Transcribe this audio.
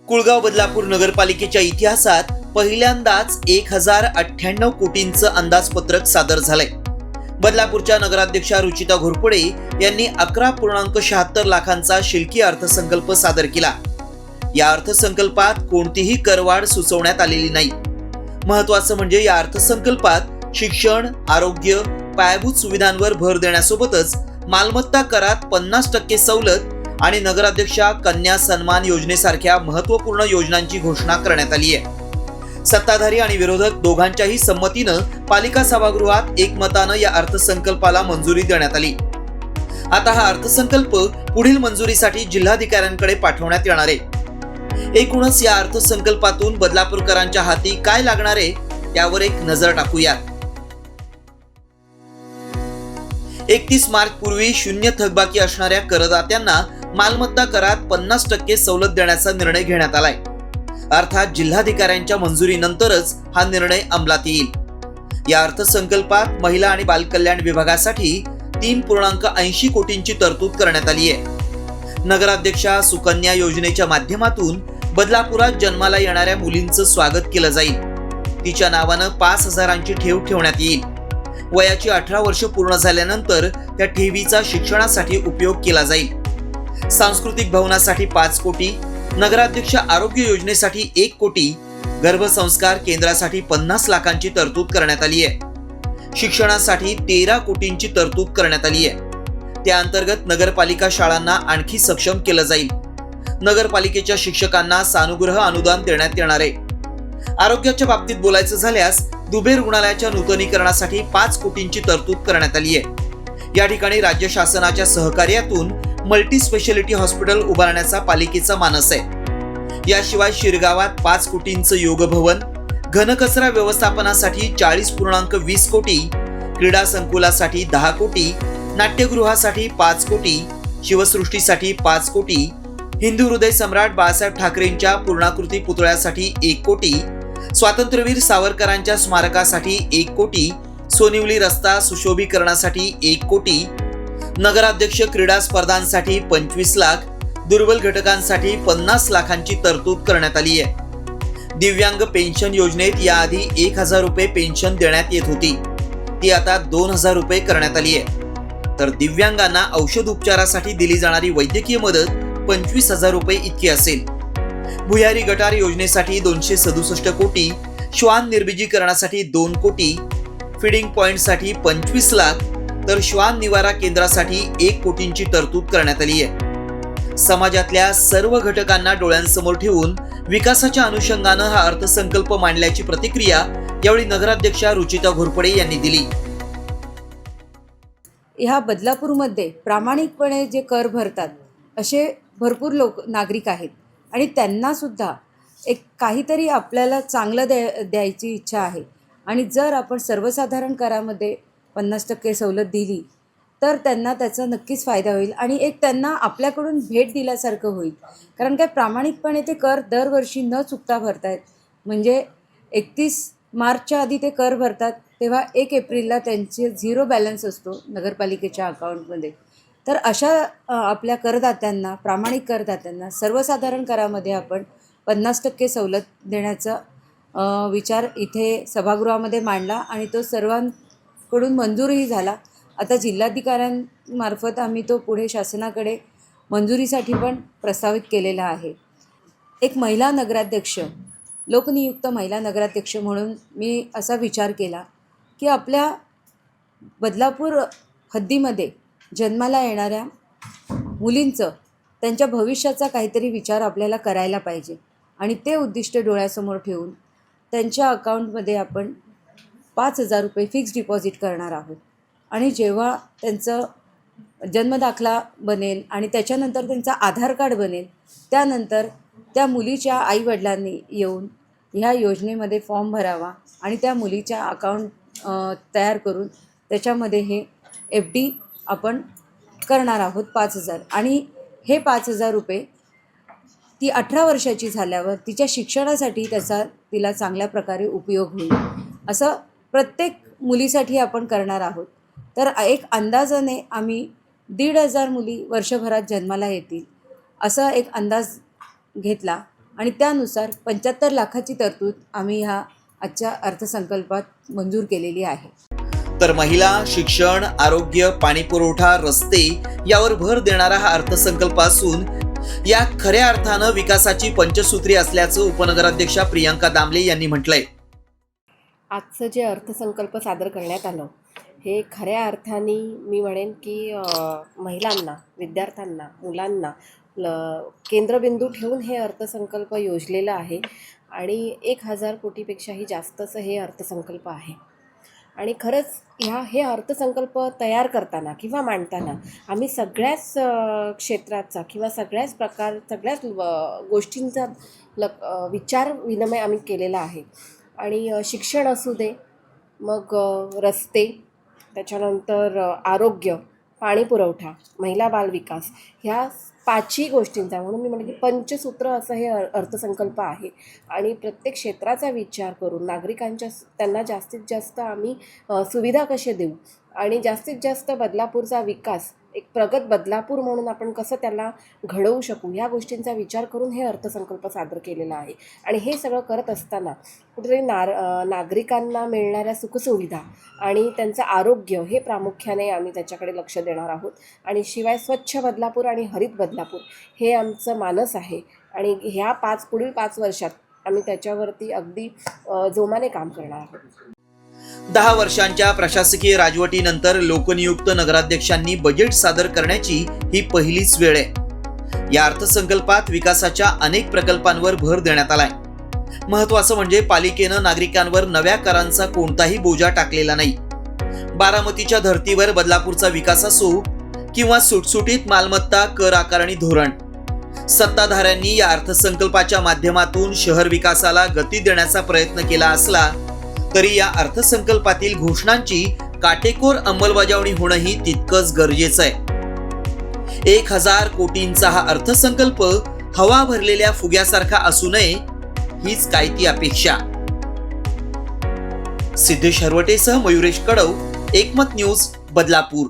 कुळगाव बदलापूर नगरपालिकेच्या इतिहासात पहिल्यांदाच 1098 कोटींचं अंदाजपत्रक सादर झालंय। बदलापूरच्या नगराध्यक्षा रुचिता घोरपडे यांनी 11.76 लाखांचा शिल्की अर्थसंकल्प सादर केला। या अर्थसंकल्पात कोणतीही करवाढ सुचवण्यात आलेली नाही। महत्त्वाचं म्हणजे या अर्थसंकल्पात शिक्षण, आरोग्य, पायाभूत सुविधांवर भर देण्यासोबतच मालमत्ता करात 50% सवलत आणि नगराध्यक्षा कन्या सन्मान योजनेसारख्या महत्त्वपूर्ण योजनांची घोषणा करण्यात आली आहे। सत्ताधारी आणि विरोधक दोघांच्याही संमतीनं पालिका सभागृहात एकमतानं या अर्थसंकल्पाला मंजुरी देण्यात आली। आता हा अर्थसंकल्प पुढील मंजुरीसाठी जिल्हाधिकाऱ्यांकडे पाठवण्यात येणार आहे। एकूणच या अर्थसंकल्पातून बदलापूरकरांच्या हाती काय लागणार आहे त्यावर एक नजर टाकूयात। 31 मार्च पूर्वी शून्य थकबाकी असणाऱ्या करदात्यांना मालमत्ता करात 50% सवलत देण्याचा निर्णय घेण्यात आलाय। अर्थात जिल्हाधिकाऱ्यांच्या मंजुरीनंतरच हा निर्णय अंमलात येईल। या अर्थसंकल्पात महिला आणि बालकल्याण विभागासाठी 3.80 कोटींची तरतूद करण्यात आली आहे। नगराध्यक्षा सुकन्या योजनेच्या माध्यमातून बदलापुरात जन्माला येणाऱ्या मुलींचं स्वागत केलं जाईल। तिच्या नावानं 5,000ची ठेव ठेवण्यात येईल। वयाची 18 वर्ष पूर्ण झाल्यानंतर त्या ठेवीचा शिक्षणासाठी उपयोग केला जाईल। सांस्कृतिक भवनासाठी 5 कोटी, नगराध्यक्ष आरोग्य योजनेसाठी 1 कोटी, गर्भसंस्कार केंद्रासाठी 50 लाखांची तरतूद करण्यात आली आहे। शिक्षणासाठी 13 कोटींची तरतूद करण्यात आली आहे। त्या अंतर्गत नगरपालिका शाळांना आणखी सक्षम केलं जाईल। नगरपालिकेच्या शिक्षकांना सानुग्रह अनुदान देण्यात येणार आहे। आरोग्याच्या बाबतीत बोलायचं झाल्यास दुबे रुग्णालयाच्या नूतनीकरणासाठी 5 कोटींची तरतूद करण्यात आली आहे। या ठिकाणी राज्य शासनाच्या सहकार्यातून मल्टी स्पेशालिटी हॉस्पिटल उभारण्याचा पालिकेचा मानस आहे। याशिवाय शिरगावात 5 कोटींचं योग भवन, घनकचरा व्यवस्थापनासाठी 40.20 कोटी, क्रीडा संकुलासाठी 10 कोटी, नाट्यगृहासाठी 5 कोटी, शिवसृष्टीसाठी 5 कोटी, हिंदू हृदय सम्राट बाळासाहेब ठाकरेंच्या पूर्णाकृती पुतळ्यासाठी 1 कोटी, स्वातंत्र्यवीर सावरकरांच्या स्मारकासाठी 1 कोटी, सोनिवली रस्ता सुशोभीकरणासाठी 1 कोटी, नगराध्यक्ष क्रीडा स्पर्धांसाठी 25 लाख, दुर्बल घटकांसाठी 50 लाखांची तरतूद करण्यात आली आहे। दिव्यांग पेन्शन योजनेत याआधी 1,000 रुपये पेन्शन देण्यात येत होती, ती आता 2,000 रुपये करण्यात आली आहे। तर दिव्यांगांना औषध उपचारासाठी दिली जाणारी वैद्यकीय मदत 25,000 रुपये इतकी असेल। भुयारी गटार योजनेसाठी 267 कोटी, श्वान निर्बीजीकरणासाठी 2 कोटी, फीडिंग पॉइंटसाठी 25 लाख, तर श्वान निवारा केंद्रासाठी 1 कोटींची तरतूद करण्यात आली आहे। समाजातल्या सर्व घटकांना डोळ्यांसमोर ठेवून विकासाच्या अनुषंगानं हा अर्थसंकल्प मांडल्याची प्रतिक्रिया यावेळी नगराध्यक्षा रुचिता घोरपडे यांनी दिली। ह्या बदलापूरमध्ये प्रामाणिकपणे जे कर भरतात असे भरपूर नागरिक आहेत आणि त्यांना सुद्धा एक काहीतरी आपल्याला चांगलं द्यायची इच्छा आहे। आणि जर आपण सर्वसाधारण करामध्ये 50% सवलत दिली तर त्यांना त्याचा नक्कीच फायदा होईल आणि एक त्यांना आपल्याकडून भेट दिल्यासारखं होईल। कारण काय प्रामाणिकपणे ते कर दरवर्षी न चुकता भरतायत। म्हणजे 31 मार्चच्या आधी ते कर भरतात तेव्हा 1 एप्रिलला त्यांचे 0 बॅलन्स असतो नगरपालिकेच्या अकाउंटमध्ये। तर अशा आपल्या करदात्यांना, प्रामाणिक करदात्यांना सर्वसाधारण करामध्ये आपण 50% सवलत देण्याचा विचार इथे सभागृहामध्ये मांडला आणि तो सर्वांकडून मंजूरही झाला। आता जिल्हाधिकाऱ्यांमार्फत आम्ही तो पुढे शासनाकडे मंजुरीसाठी पण प्रस्तावित केलेला आहे। एक महिला नगराध्यक्ष, लोकनियुक्त महिला नगराध्यक्ष म्हणून मी असा विचार केला की आपल्या बदलापूर हद्दीमध्ये जन्माला येणाऱ्या मुलींचं, त्यांच्या भविष्याचा काहीतरी विचार आपल्याला करायला पाहिजे आणि ते उद्दिष्ट डोळ्यासमोर ठेवून त्यांच्या अकाउंटमध्ये आपण 5,000 रुपये फिक्स डिपॉझिट करणार आहोत। आणि जेव्हा त्यांचं जन्मदाखला बनेल आणि त्याच्यानंतर त्यांचा आधार कार्ड बनेल, त्यानंतर त्या मुलीच्या आईवडिलांनी येऊन ह्या योजनेमध्ये फॉर्म भरावा आणि त्या मुलीच्या अकाउंट तयार करून त्याच्यामध्ये हे FD आपण करणार आहोत 5,000। आणि हे 5,000 रुपये ती 18 वर्षाची झाल्यावर तिच्या शिक्षणासाठी तिला चांगल्या प्रकारे उपयोग होईल। असं प्रत्येक मुलीसाठी आपण करणार आहोत। तर एक अंदाजाने आम्ही 1,500 मुली वर्षभरात जन्माला येतील असा एक अंदाज घेतला आणि त्यानुसार 75 लाखाची तरतूद आम्ही ह्या आजच्या अर्थसंकल्पात मंजूर केलेली आहे. तर महिला, शिक्षण, आरोग्य, पाणीपुरवठा, रस्ते यावर भर देणारा हा अर्थसंकल्प असून या खऱ्या अर्थानं विकासाची पंचसूत्री असल्याचं उपनगराध्यक्षा प्रियांका दामले यांनी म्हटलंय. आजचं जे अर्थसंकल्प सादर करण्यात आलं हे खऱ्या अर्थाने मी म्हणेन की महिलांना, विद्यार्थ्यांना, मुलांना केंद्रबिंदू ठेवून हे अर्थसंकल्प योजलेलं आहे आणि 1000 कोटीपेक्षाही जास्तचं हे अर्थसंकल्प आहे. आणि खरंच हे अर्थसंकल्प तयार करताना किंवा मांडताना आम्ही सगळ्याच क्षेत्राचा किंवा सगळ्याच गोष्टींचा विचार विनिमय आम्ही केलेला आहे. आणि शिक्षण असू दे, मग रस्ते, त्याच्यानंतर आरोग्य, पाणीपुरवठा, महिला बालविकास, ह्या 5ही गोष्टींचा, म्हणून मी म्हणते की पंचसूत्र असं हे अर्थसंकल्प आहे. आणि प्रत्येक क्षेत्राचा विचार करून त्यांना जास्तीत जास्त आम्ही सुविधा कसे देऊ आणि जास्तीत जास्त बदलापूरचा विकास, एक प्रगत बदलापूर म्हणून आपण कसं त्याला घडवू शकू, ह्या गोष्टींचा विचार करून हे अर्थसंकल्प सादर केलेला आहे. आणि हे सगळं करत असताना कुठेतरी नागरिकांना मिळणाऱ्या सुखसुविधा आणि त्यांचं आरोग्य हे प्रामुख्याने आम्ही त्याच्याकडे लक्ष देणार आहोत. आणि शिवाय स्वच्छ बदलापूर आणि हरित बदलापूर हे आमचं मानस आहे. आणि ह्या पुढील 5 वर्षात आम्ही त्याच्यावरती अगदी जोमाने काम करणार आहोत. 10 वर्षांच्या प्रशासकीय राजवटीनंतर लोकनियुक्त नगराध्यक्षांनी बजेट सादर करण्याची ही पहिलीच वेळ आहे. या अर्थसंकल्पात विकासाच्या अनेक प्रकल्पांवर भर देण्यात आलाय. महत्त्वाचं म्हणजे पालिकेनं नागरिकांवर नव्या करांचा कोणताही बोजा टाकलेला नाही. बारामतीच्या धर्तीवर बदलापूरचा विकास असो किंवा सुटसुटीत मालमत्ता कर आकारणी धोरण, सत्ताधाऱ्यांनी या अर्थसंकल्पाच्या माध्यमातून शहर विकासाला गती देण्याचा प्रयत्न केला असला तरी या अर्थसंकल्पातील घोषणांची काटेकोर अंमलबजावणी होणंही तितकंच गरजेचं आहे. 1000 कोटींचा हा अर्थसंकल्प हवा भरलेल्या फुग्यासारखा असू नये हीच काय ती अपेक्षा. सिद्धेश हरवटेसह मयुरेश कडव, एकमत न्यूज, बदलापूर.